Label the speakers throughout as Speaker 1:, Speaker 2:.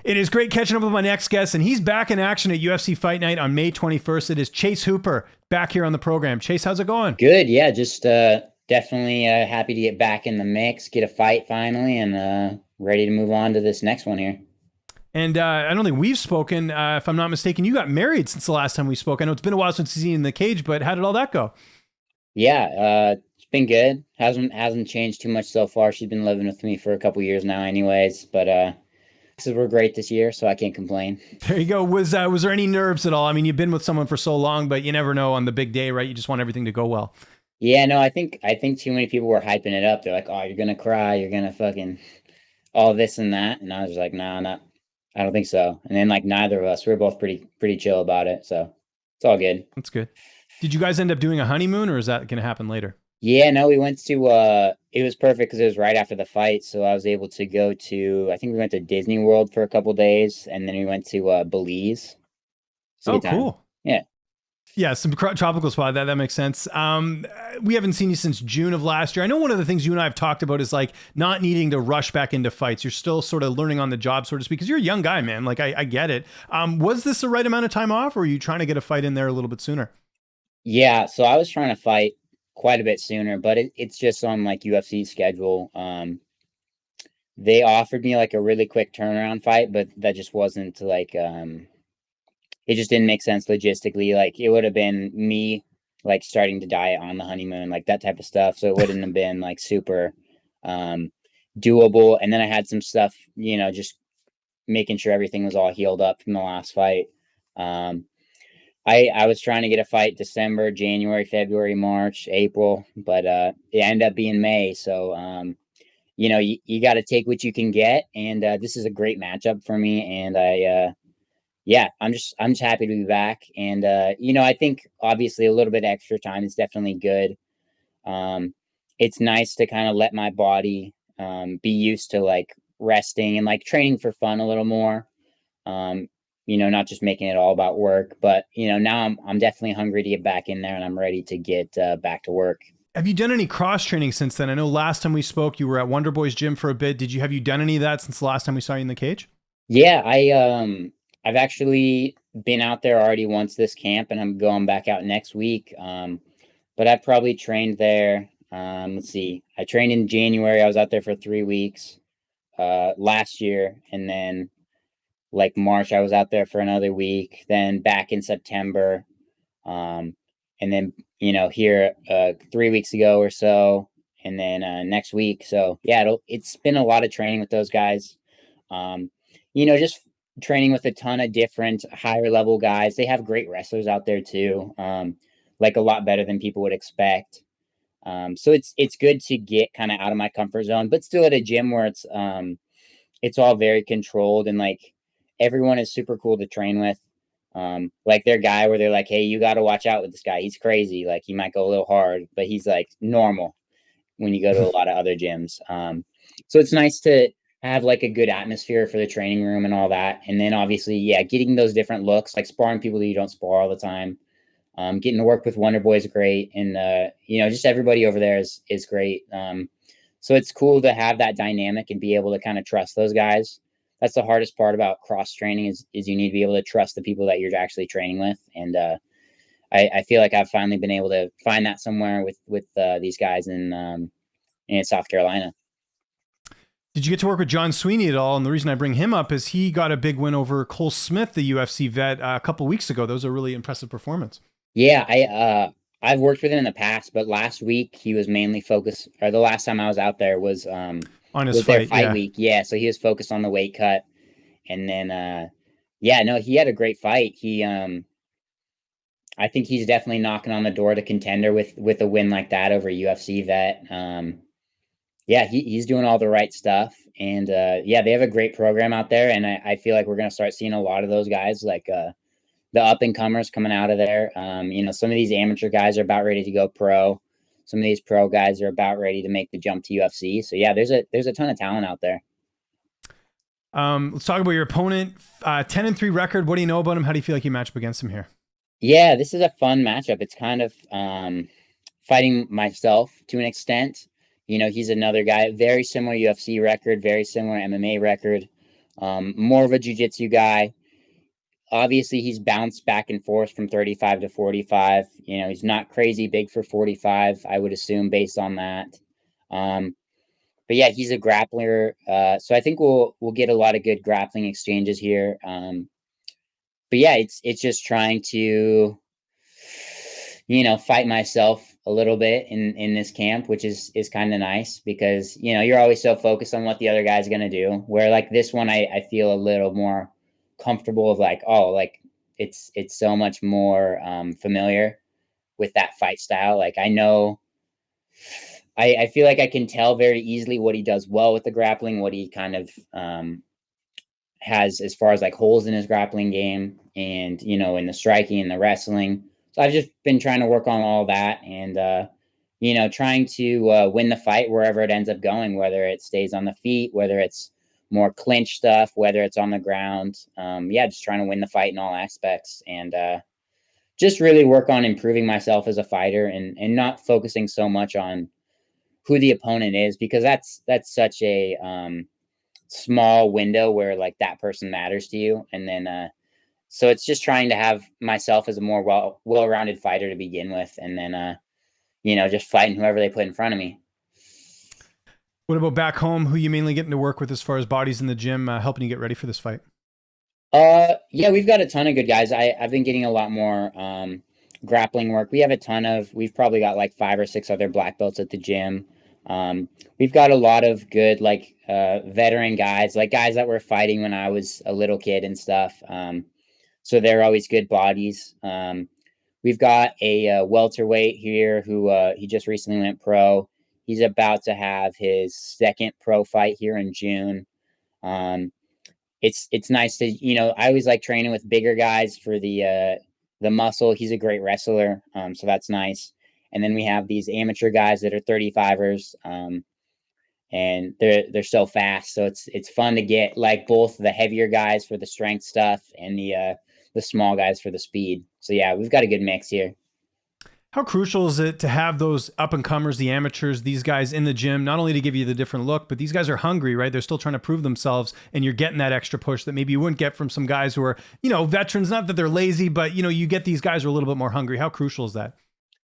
Speaker 1: It is great catching up with my next guest, and he's back in action at UFC Fight Night on May 21st. It is Chase Hooper back here on the program. Chase, how's it going?
Speaker 2: Good, yeah, just definitely happy to get back in the mix, get a fight finally, and ready to move on to this next one here.
Speaker 1: And I don't think we've spoken. If I'm not mistaken, you got married since the last time we spoke. I know it's been a while since you've seen in the cage, but how did all that go?
Speaker 2: Yeah, it's been good. Hasn't changed too much so far. She's been living with me for a couple years now, anyways. But taxes were great this year, so I can't complain.
Speaker 1: There you go. Was there any nerves at all? I mean, you've been with someone for so long, but you never know on the big day, right? You just want everything to go well.
Speaker 2: Yeah, no, I think too many people were hyping it up. They're like, "Oh, you're gonna cry. You're gonna fucking all this and that," and I was just like, "Nah, not. I don't think so." And then like neither of us, we were both pretty chill about it, so it's all good.
Speaker 1: That's good. Did you guys end up doing a honeymoon, or is that going to happen later?
Speaker 2: Yeah, no, we went to it was perfect because it was right after the fight, so I was able to go to I think we went to Disney World for a couple days and then we went to Belize. It's a
Speaker 1: Oh,
Speaker 2: good time.
Speaker 1: cool.
Speaker 2: Yeah.
Speaker 1: Yeah, some tropical spot. That makes sense. We haven't seen you since June of last year. I know one of the things you and I have talked about is like not needing to rush back into fights. You're still sort of learning on the job, so to speak, because you're a young guy, man. Like I get it. Was this the right amount of time off, or are you trying to get a fight in there a little bit sooner?
Speaker 2: Yeah, so I was trying to fight quite a bit sooner, but it's just on like UFC schedule. They offered me like a really quick turnaround fight, but that just wasn't like it just didn't make sense logistically. Like it would have been me like starting to diet on the honeymoon, like that type of stuff. So it wouldn't have been like super um doable. And then I had some stuff, just making sure everything was all healed up from the last fight. Um I was trying to get a fight December, January, February, March, April, but it ended up being May. So you got to take what you can get, and this is a great matchup for me. And yeah, I'm just happy to be back. And I think obviously a little bit extra time is definitely good. Um, it's nice to kind of let my body be used to like resting and like training for fun a little more. Um, not just making it all about work. But now I'm definitely hungry to get back in there, and I'm ready to get back to work.
Speaker 1: Have you done any cross training since then? I know last time we spoke, you were at Wonder Boy's gym for a bit. Have you done any of that since the last time we saw you in the cage?
Speaker 2: Yeah, I've actually been out there already once this camp, and I'm going back out next week. But I've probably trained there. Let's see, I trained in January. I was out there for 3 weeks last year, and then like March, I was out there for another week. Then back in September, um, and then here 3 weeks ago or so, and then next week. So yeah, it's been a lot of training with those guys. Um, just training with a ton of different higher level guys. They have great wrestlers out there too. Like a lot better than people would expect. So it's good to get kind of out of my comfort zone, but still at a gym where it's all very controlled and like everyone is super cool to train with. Like their guy where they're like, hey, you got to watch out with this guy. He's crazy. Like he might go a little hard, but he's like normal when you go to a lot of other gyms. So it's nice to have like a good atmosphere for the training room and all that. And then obviously, yeah, getting those different looks, like sparring people that you don't spar all the time. Getting to work with Wonder Boy is great, and just everybody over there is great. So it's cool to have that dynamic and be able to kind of trust those guys. That's the hardest part about cross training is you need to be able to trust the people that you're actually training with, and I feel like I've finally been able to find that somewhere with these guys in South Carolina.
Speaker 1: Did you get to work with John Sweeney at all? And the reason I bring him up is he got a big win over Cole Smith, the UFC vet, a couple weeks ago. That was a really impressive performance.
Speaker 2: Yeah, I've worked with him in the past, but last week he was mainly focused, or the last time I was out there
Speaker 1: On his
Speaker 2: was their
Speaker 1: fight,
Speaker 2: fight
Speaker 1: yeah.
Speaker 2: week. Yeah, so he was focused on the weight cut, and then yeah, no, he had a great fight. I think he's definitely knocking on the door to contender with a win like that over a UFC vet. Yeah, he's doing all the right stuff, and yeah, they have a great program out there, and I feel like we're gonna start seeing a lot of those guys like the up and comers coming out of there. Some of these amateur guys are about ready to go pro. Some of these pro guys are about ready to make the jump to UFC. So yeah, there's a ton of talent out there.
Speaker 1: Let's talk about your opponent. 10-3 record. What do you know about him? How do you feel like you match up against him here?
Speaker 2: Yeah, this is a fun matchup. It's kind of fighting myself to an extent. He's another guy, very similar UFC record, very similar MMA record. More of a jiu-jitsu guy. Obviously, he's bounced back and forth from 35 to 45. He's not crazy big for 45, I would assume, based on that. Um, but yeah, he's a grappler. So I think we'll get a lot of good grappling exchanges here. But yeah, it's just trying to fight myself a little bit in this camp, which is kind of nice because you're always so focused on what the other guy's gonna do. Where like this one, I feel a little more comfortable of like, oh, like it's so much more familiar with that fight style. Like I know I feel like I can tell very easily what he does well with the grappling, what he kind of has as far as like holes in his grappling game and in the striking and the wrestling. So I've just been trying to work on all that and trying to win the fight wherever it ends up going, whether it stays on the feet, whether it's more clinch stuff, whether it's on the ground. Yeah, just trying to win the fight in all aspects and just really work on improving myself as a fighter and not focusing so much on who the opponent is because that's such a small window where like that person matters to you and then so it's just trying to have myself as a more well-rounded fighter to begin with and then just fighting whoever they put in front of me.
Speaker 1: What about back home? Who you mainly getting to work with as far as bodies in the gym, helping you get ready for this fight?
Speaker 2: Yeah, we've got a ton of good guys. I've been getting a lot more grappling work. We've probably got like 5 or 6 other black belts at the gym. We've got a lot of good like veteran guys, like guys that were fighting when I was a little kid and stuff. So they're always good bodies. We've got a welterweight here who he just recently went pro. He's about to have his second pro fight here in June. Um, it's nice to I always like training with bigger guys for the muscle. He's a great wrestler, so that's nice. And then we have these amateur guys that are 35ers, and they're so fast. So it's fun to get like both the heavier guys for the strength stuff and the small guys for the speed. So yeah, we've got a good mix here.
Speaker 1: How crucial is it to have those up and comers, the amateurs, these guys in the gym, not only to give you the different look, but these guys are hungry, right? They're still trying to prove themselves, and you're getting that extra push that maybe you wouldn't get from some guys who are, veterans. Not that they're lazy, but you get these guys who are a little bit more hungry. How crucial is that?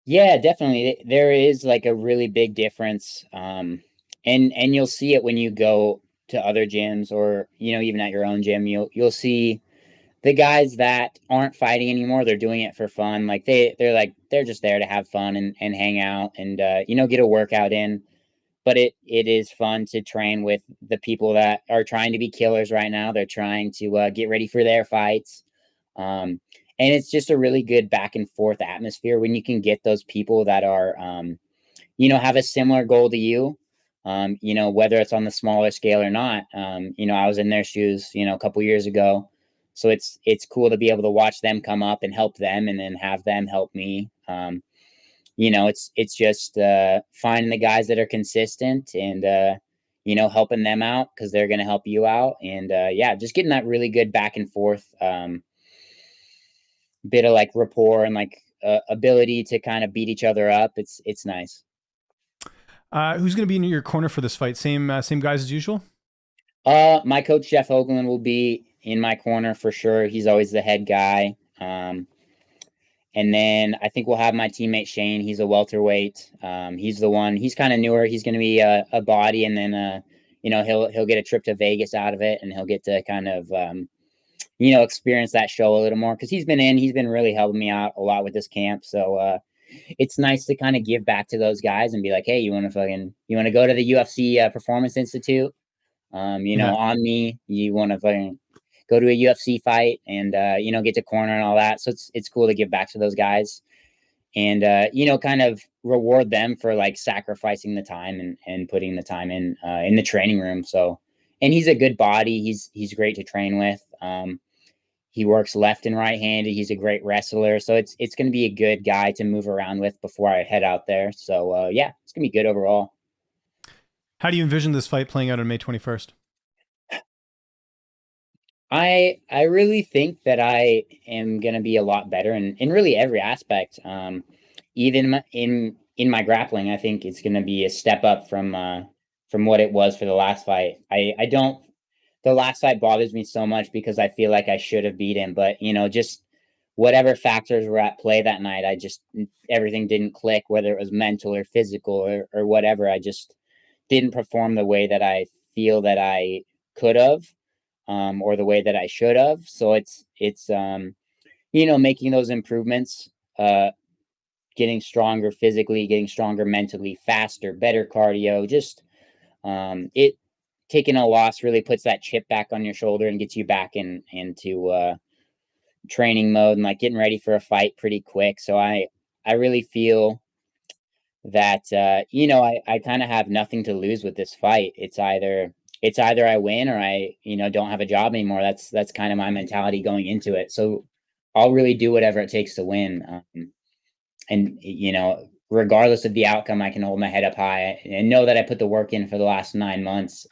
Speaker 2: Yeah, definitely. There is like a really big difference. And you'll see it when you go to other gyms or, even at your own gym, you'll see the guys that aren't fighting anymore, they're doing it for fun. Like they're just there to have fun and hang out and get a workout in. But it is fun to train with the people that are trying to be killers right now. They're trying to get ready for their fights. Um, and it's just a really good back and forth atmosphere when you can get those people that are have a similar goal to you. Whether it's on the smaller scale or not. I was in their shoes, a couple years ago. So it's cool to be able to watch them come up and help them and then have them help me. It's just finding the guys that are consistent and helping them out because they're going to help you out. And yeah, just getting that really good back and forth bit of like rapport and like ability to kind of beat each other up. It's nice.
Speaker 1: Who's going to be in your corner for this fight? Same guys as usual.
Speaker 2: My coach Jeff Hoagland will be in my corner for sure. He's always the head guy. And then I think we'll have my teammate Shane. He's a welterweight. He's the one. He's kind of newer. He's going to be a body, and then he'll get a trip to Vegas out of it, and he'll get to kind of experience that show a little more because he's been in. He's been really helping me out a lot with this camp. So it's nice to kind of give back to those guys and be like, hey, you want to go to the UFC Performance Institute?
Speaker 1: Yeah.
Speaker 2: On me, you want to fucking go to a UFC fight and get to corner and all that. So it's cool to give back to those guys and kind of reward them for like sacrificing the time and putting the time in the training room. So and he's a good body. He's great to train with. He works left and right handed. He's a great wrestler. So it's going to be a good guy to move around with before I head out there. So yeah, it's going to be good overall.
Speaker 1: How do you envision this fight playing out on May 21st?
Speaker 2: I really think that I am gonna be a lot better in really every aspect. Even in my grappling, I think it's gonna be a step up from what it was for the last fight. I don't the last fight bothers me so much because I feel like I should have beat him, but just whatever factors were at play that night, I just everything didn't click, whether it was mental or physical or whatever. I just didn't perform the way that I feel that I could have, or the way that I should have. So it's making those improvements, getting stronger physically, getting stronger mentally, faster, better cardio. Just it taking a loss really puts that chip back on your shoulder and gets you back into training mode and like getting ready for a fight pretty quick. So I really feel that I kind of have nothing to lose with this fight. It's either I win or I don't have a job anymore. That's kind of my mentality going into it. So I'll really do whatever it takes to win. And regardless of the outcome, I can hold my head up high and know that I put the work in for the last 9 months.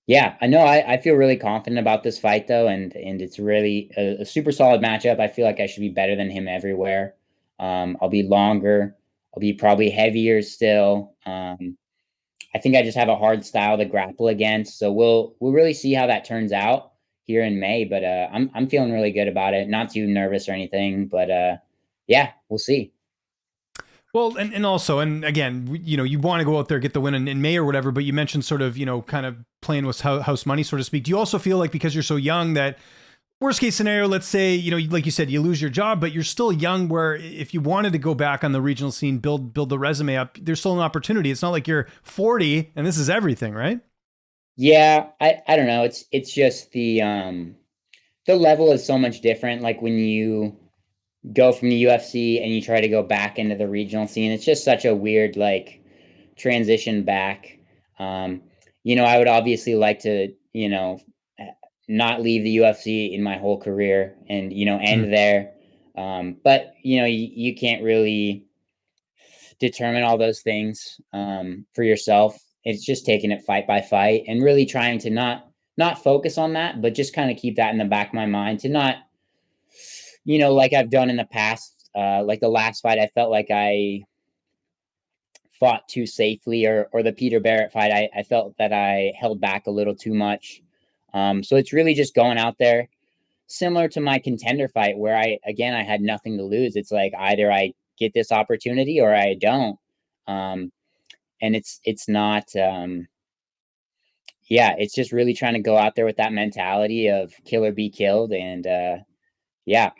Speaker 2: Yeah, I know. I feel really confident about this fight though, and it's really a super solid matchup. I feel like I should be better than him everywhere. I'll be longer. I'll be probably heavier still. I think I just have a hard style to grapple against. So we'll really see how that turns out here in May. But I'm feeling really good about it. Not too nervous or anything. But yeah, we'll see.
Speaker 1: Well, and also, and again, you want to go out there, get the win in May or whatever, but you mentioned sort of, kind of playing with house money, so to speak. Do you also feel like because you're so young that worst case scenario, let's say, like you said, you lose your job, but you're still young where if you wanted to go back on the regional scene, build the resume up, there's still an opportunity. It's not like you're 40 and this is everything, right?
Speaker 2: Yeah, I don't know. It's just the level is so much different. Like when you go from the UFC and you try to go back into the regional scene, it's just such a weird like transition back. Um, I would obviously like to, not leave the UFC in my whole career and, end there. But you can't really determine all those things for yourself. It's just taking it fight by fight and really trying to not focus on that, but just kind of keep that in the back of my mind to not, like I've done in the past, like the last fight, I felt like I fought too safely, or the Peter Barrett fight, I felt that I held back a little too much. So it's really just going out there, similar to my contender fight, where I had nothing to lose. It's like either I get this opportunity or I don't. Um, and it's not, yeah, it's just really trying to go out there with that mentality of kill or be killed. And yeah,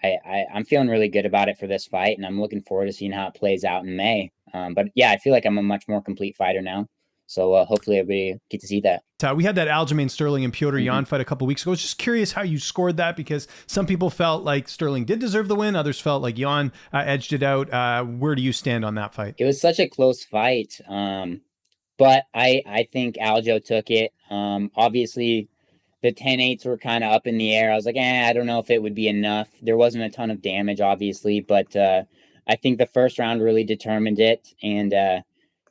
Speaker 2: I'm feeling really good about it for this fight, and I'm looking forward to seeing how it plays out in May. But yeah, I feel like I'm a much more complete fighter now. So hopefully everybody get to see that.
Speaker 1: We had that Aljamain Sterling and Petr
Speaker 2: Mhm.
Speaker 1: Yan fight a couple weeks ago. I was just curious how you scored that because some people felt like Sterling did deserve the win. Others felt like Yan edged it out. Where do you stand on that fight?
Speaker 2: It was such a close fight, but I think Aljo took it. Obviously, the 10-8s were kind of up in the air. I was like, I don't know if it would be enough. There wasn't a ton of damage, obviously, but I think the first round really determined it. And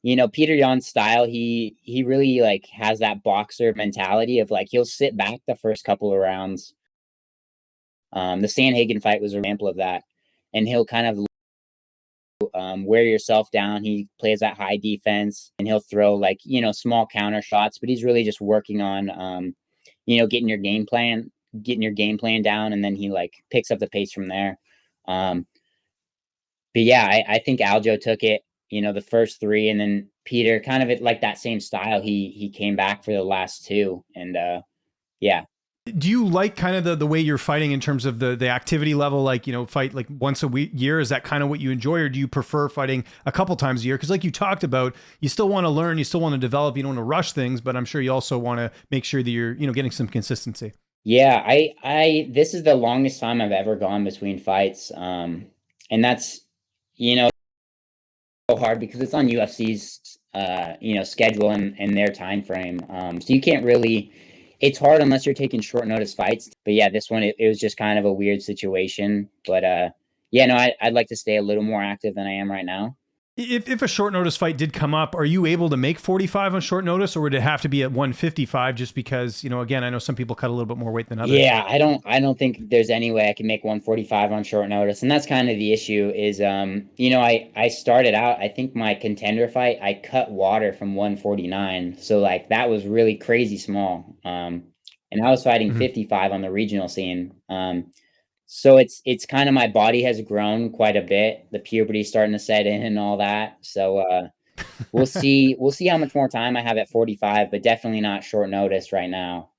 Speaker 2: Petr Yan's style, he really like has that boxer mentality of like he'll sit back the first couple of rounds. The Sandhagen fight was an example of that, and he'll kind of wear yourself down. He plays that high defense, and he'll throw like small counter shots, but he's really just working on getting your game plan down, and then he like picks up the pace from there. Um, but yeah, I think Aljo took it, the first three, and then Petr kind of like that same style. He came back for the last two, and yeah.
Speaker 1: Do you like kind of the way you're fighting in terms of the activity level, like, fight like once a year? Is that kind of what you enjoy, or do you prefer fighting a couple times a year? Because like you talked about, you still want to learn, you still want to develop, you don't want to rush things, but I'm sure you also want to make sure that you're, getting some consistency.
Speaker 2: Yeah, I this is the longest time I've ever gone between fights. And that's, so hard because it's on UFC's schedule and their time frame. So you can't really, it's hard unless you're taking short notice fights. But yeah, this one it was just kind of a weird situation. But yeah, no, I'd like to stay a little more active than I am right now.
Speaker 1: If a short notice fight did come up, are you able to make 45 on short notice, or would it have to be at 155 just because, again, I know some people cut a little bit more weight than others?
Speaker 2: Yeah, I don't think there's any way I can make 145 on short notice. And that's kind of the issue is I started out, I think my contender fight, I cut water from 149. So like that was really crazy small. And I was fighting
Speaker 1: Mhm.
Speaker 2: 55 on the regional scene. So it's kind of my body has grown quite a bit. The puberty's starting to set in and all that. So we'll see how much more time I have at 45, but definitely not short notice right now.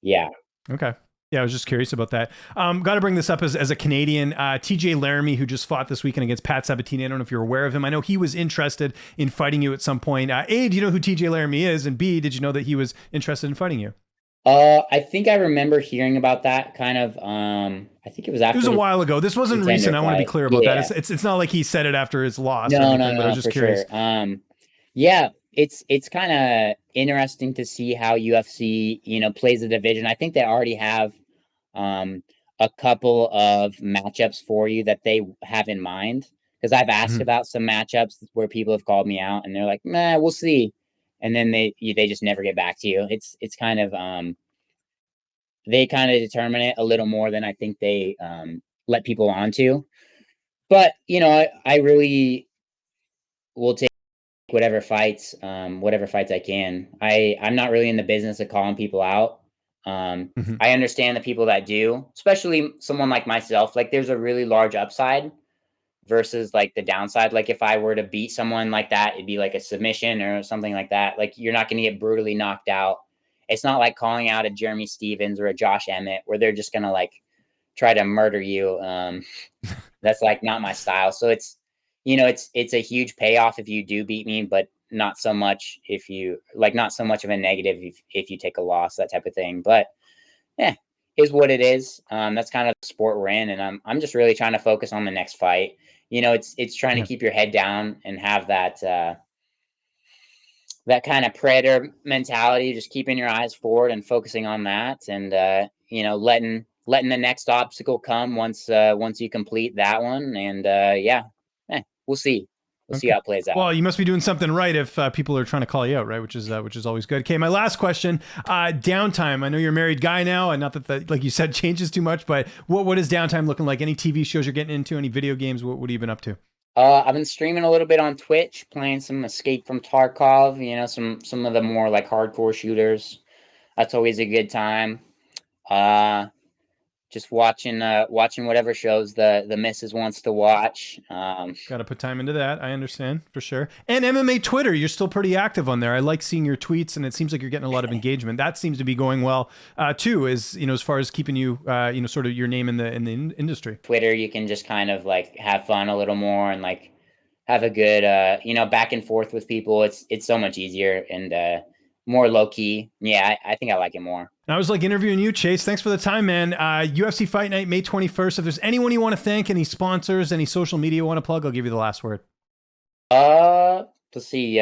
Speaker 2: Yeah.
Speaker 1: Okay. Yeah, I was just curious about that. Got to bring this up as a Canadian. TJ Laramie, who just fought this weekend against Pat Sabatini. I don't know if you're aware of him. I know he was interested in fighting you at some point. A, do you know who TJ Laramie is? And B, did you know that he was interested in fighting you?
Speaker 2: I think I remember hearing about that kind of. I think it was
Speaker 1: It was
Speaker 2: after
Speaker 1: a
Speaker 2: his
Speaker 1: while ago. This wasn't
Speaker 2: contender
Speaker 1: recent. I want to be
Speaker 2: fight.
Speaker 1: clear about that.
Speaker 2: Yeah.
Speaker 1: It's not like he said it after his loss or
Speaker 2: No, no,
Speaker 1: anything, but I
Speaker 2: no,
Speaker 1: was just
Speaker 2: for
Speaker 1: curious.
Speaker 2: sure. Yeah, it's kind of interesting to see how UFC, plays the division. I think they already have um a couple of matchups for you that they have in mind. Because I've asked
Speaker 1: Mhm.
Speaker 2: about some matchups where people have called me out and they're like, "Nah, we'll see," and then they just never get back to you. It's kind of they kind of determine it a little more than I think they let people onto. But I really will take whatever fights I can. I'm not really in the business of calling people out.
Speaker 1: Mhm.
Speaker 2: I understand the people that do, especially someone like myself. Like, there's a really large upside versus like the downside. Like, if I were to beat someone like that, it'd be like a submission or something like that. Like, you're not going to get brutally knocked out. It's not like calling out a Jeremy Stevens or a Josh Emmett where they're just going to like try to murder you. That's like not my style. So it's a huge payoff if you do beat me, but not so much if you like not so much of a negative if you take a loss, that type of thing. But yeah, is what it is. That's kind of the sport we're in, and I'm just really trying to focus on the next fight. It's trying to
Speaker 1: Yeah.
Speaker 2: keep your head down and have that kind of predator mentality, just keeping your eyes forward and focusing on that, and letting the next obstacle come once you complete that one, and yeah, we'll see,
Speaker 1: Okay.
Speaker 2: how it plays out.
Speaker 1: Well, you must be doing something right if people are trying to call you out, right? Which is always good. Okay, my last question. Downtime. I know you're a married guy now, and not that like you said changes too much, but what is downtime looking like? Any TV shows you're getting into? Any video games? What have you been up to?
Speaker 2: I've been streaming a little bit on Twitch, playing some Escape from Tarkov. Some of the more like hardcore shooters. That's always a good time. Uh, just watching whatever shows the missus wants to watch.
Speaker 1: Got to put time into that. I understand for sure. And MMA Twitter, you're still pretty active on there. I like seeing your tweets, and it seems like you're getting a lot of engagement. That seems to be going well too. As far as keeping you, sort of your name in the industry.
Speaker 2: Twitter, you can just kind of like have fun a little more and like have a good back and forth with people. It's so much easier and more low key. Yeah, I think I like it more.
Speaker 1: And I was like interviewing you, Chase. Thanks for the time, man. UFC Fight Night, May 21st. If there's anyone you want to thank, any sponsors, any social media you want to plug, I'll give you the last word.
Speaker 2: Let's see.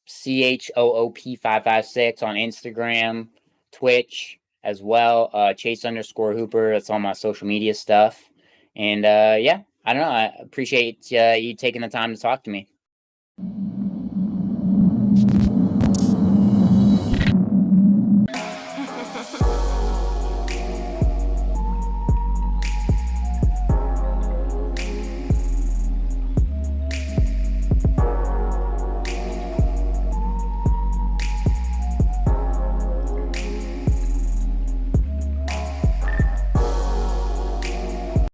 Speaker 2: CHOOP556 on Instagram, Twitch as well. Chase_Hooper. That's all my social media stuff. And yeah, I don't know. I appreciate you taking the time to talk to me.